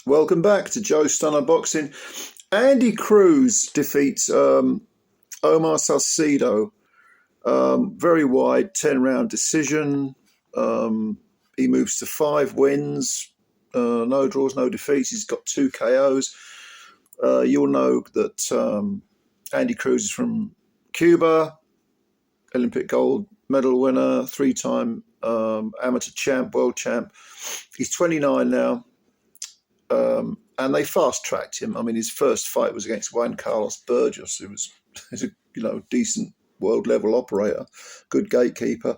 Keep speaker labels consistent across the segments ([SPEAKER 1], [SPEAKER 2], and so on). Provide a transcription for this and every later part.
[SPEAKER 1] Welcome back to Joe Stunner Boxing. Andy Cruz defeats OMAR Salcido. Very wide, 10-round decision. He moves to 5 wins, no draws, no defeats. He's got 2 KOs. You'll know that Andy Cruz is from Cuba, Olympic gold medal winner, 3-time amateur champ, world champ. He's 29 now. And they fast-tracked him. I mean, his first fight was against Juan Carlos Burgos, who was a decent world-level operator, good gatekeeper.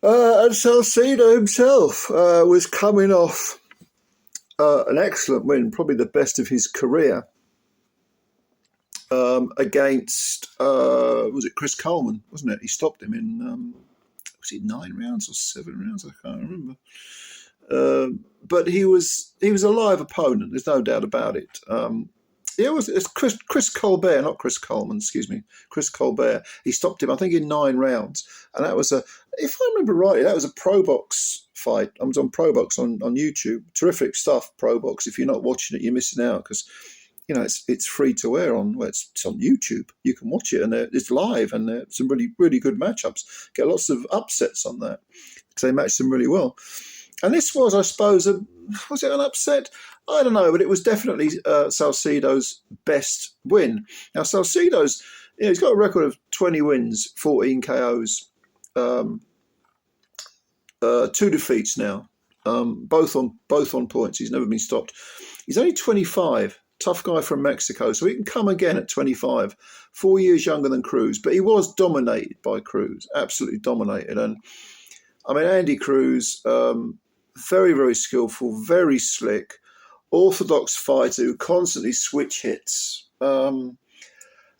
[SPEAKER 1] And Salcido himself was coming off an excellent win, probably the best of his career, against, was it Chris Coleman, wasn't it? He stopped him in, was it 9 rounds or 7 rounds? I can't remember. But he was a live opponent. There's no doubt about it. It's Chris Colbert, not Chris Coleman. Excuse me, Chris Colbert. He stopped him, I think, in 9 rounds, and that was if I remember rightly, that was a Pro Box fight. I was on Pro Box on YouTube. Terrific stuff, Pro Box. If you're not watching it, you're missing out because it's free to air on. Well, it's on YouTube. You can watch it, and it's live, and there's some really good matchups. Get lots of upsets on that because they match them really well. And this was, I suppose, was it an upset? I don't know, but it was definitely Salcido's best win. Now, Salcido's, he's got a record of 20 wins, 14 KOs, 2 defeats now, both on points. He's never been stopped. He's only 25, tough guy from Mexico, so he can come again at 25, 4 years younger than Cruz, but he was dominated by Cruz, absolutely dominated. And I mean, Andy Cruz, very, very skillful, very slick, orthodox fighter who constantly switch hits. And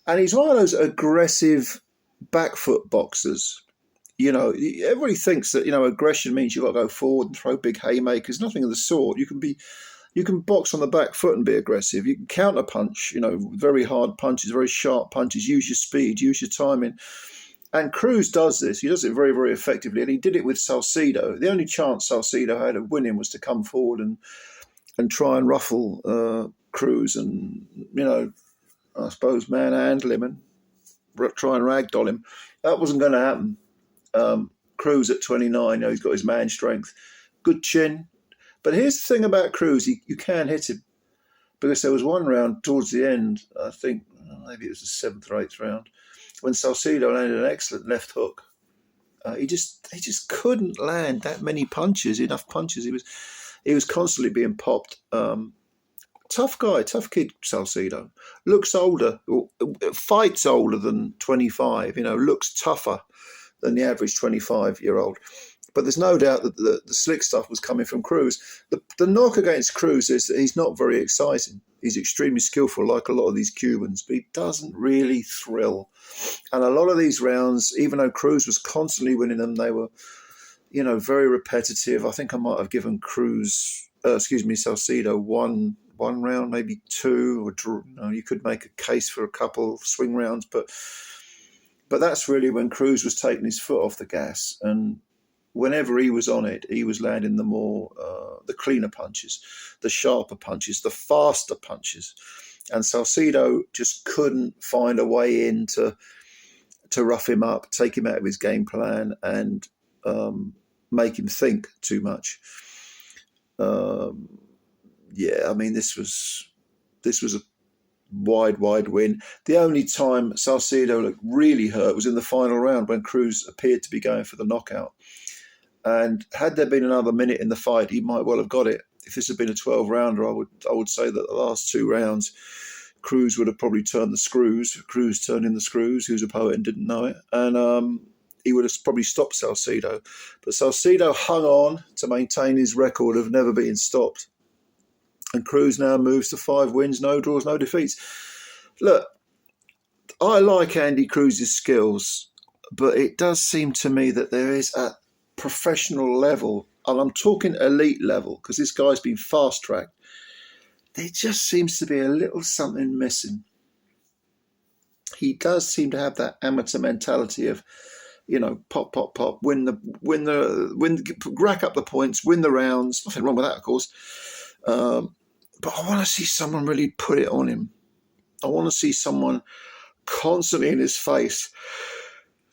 [SPEAKER 1] he's one of those aggressive back foot boxers. Everybody thinks that, aggression means you've got to go forward and throw big haymakers. Nothing of the sort. You can box on the back foot and be aggressive. You can counter punch, very hard punches, very sharp punches, use your speed, use your timing. And Cruz does this. He does it very, very effectively. And he did it with Salcido. The only chance Salcido had of winning was to come forward and try and ruffle Cruz and, I suppose manhandle him and try and ragdoll him. That wasn't going to happen. Cruz at 29, he's got his man strength. Good chin. But here's the thing about Cruz. You can hit him. Because there was one round towards the end, I think maybe it was the 7th or 8th round, when Salcido landed an excellent left hook. He just couldn't land that many punches, enough punches. He was constantly being popped. Tough guy, tough kid, Salcido. Looks older, fights older than 25, looks tougher than the average 25-year-old. But there's no doubt that the slick stuff was coming from Cruz. The knock against Cruz is that he's not very exciting. He's extremely skillful, like a lot of these Cubans, but he doesn't really thrill. And a lot of these rounds, even though Cruz was constantly winning them, they were, very repetitive. I think I might have given Salcido one round, maybe 2, or you could make a case for a couple of swing rounds, but that's really when Cruz was taking his foot off the gas, and whenever he was on it, he was landing the cleaner punches, the sharper punches, the faster punches. And Salcido just couldn't find a way in to rough him up, take him out of his game plan, and make him think too much. This was a wide win. The only time Salcido looked really hurt was in the final round when Cruz appeared to be going for the knockout. And had there been another minute in the fight, he might well have got it. If this had been a 12-rounder, I would say that the last 2 rounds, Cruz would have probably turned the screws. Cruz turned in the screws, who's a poet and didn't know it. And he would have probably stopped Salcido. But Salcido hung on to maintain his record of never being stopped. And Cruz now moves to 5 wins, no draws, no defeats. Look, I like Andy Cruz's skills, but it does seem to me that there is a professional level, and I'm talking elite level, because this guy's been fast-tracked. There just seems to be a little something missing. He does seem to have that amateur mentality of, pop, rack up the points, win the rounds. Nothing wrong with that, of course. But I want to see someone really put it on him. I want to see someone constantly in his face,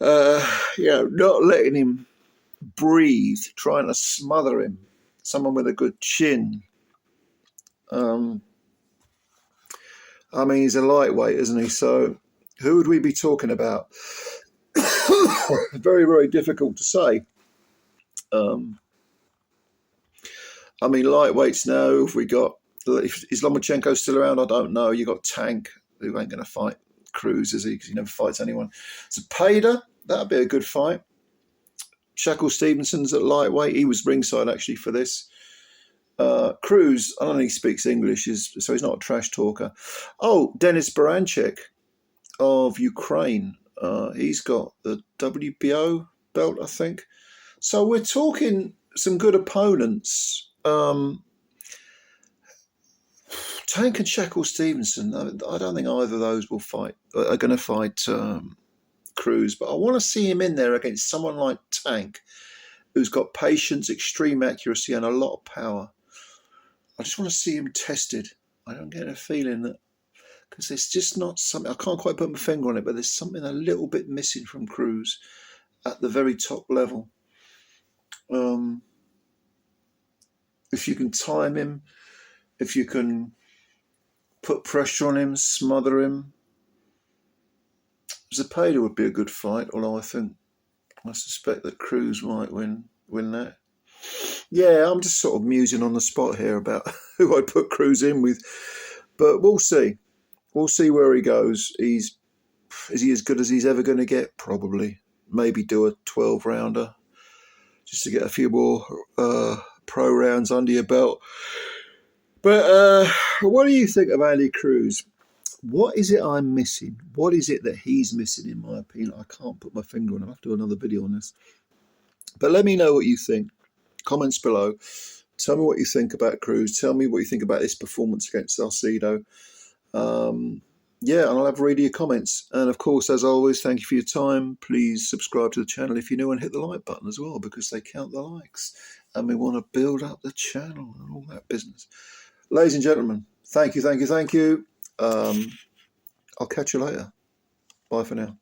[SPEAKER 1] not letting him breathe, trying to smother him. Someone with a good chin. I mean, he's a lightweight, isn't he? So who would we be talking about? Very, very difficult to say. I mean, lightweights now, if we got, is Lomachenko still around? I don't know. You got Tank, who ain't going to fight Cruz, is he? Because he never fights anyone. So Pader, that'd be a good fight. Shackle Stevenson's at lightweight. He was ringside actually for this. Cruz, I don't think he speaks English, so he's not a trash talker. Oh, Denis Baranchek of Ukraine. He's got the WBO belt, I think. So we're talking some good opponents. Tank and Shackle Stevenson, I don't think either of those are going to fight Cruz, but I want to see him in there against someone like Tank, who's got patience, extreme accuracy, and a lot of power. I just want to see him tested. I don't get a feeling that, because there's just not something, I can't quite put my finger on it, but there's something a little bit missing from Cruz at the very top level. If you can time him, if you can put pressure on him, smother him, Zepeda would be a good fight, although I suspect that Cruz might win that. Yeah, I'm just sort of musing on the spot here about who I'd put Cruz in with, but we'll see. We'll see where he goes. Is he as good as he's ever going to get? Probably. Maybe do a 12-rounder just to get a few more pro rounds under your belt. But what do you think of Andy Cruz? What is it I'm missing? What is it that he's missing, in my opinion? I can't put my finger on it. I'll have to do another video on this. But let me know what you think. Comments below. Tell me what you think about Cruz. Tell me what you think about this performance against Salcido. And I'll have a read of your comments. And of course, as always, thank you for your time. Please subscribe to the channel if you're new and hit the like button as well, because they count the likes. And we want to build up the channel and all that business. Ladies and gentlemen, thank you. I'll catch you later. Bye for now.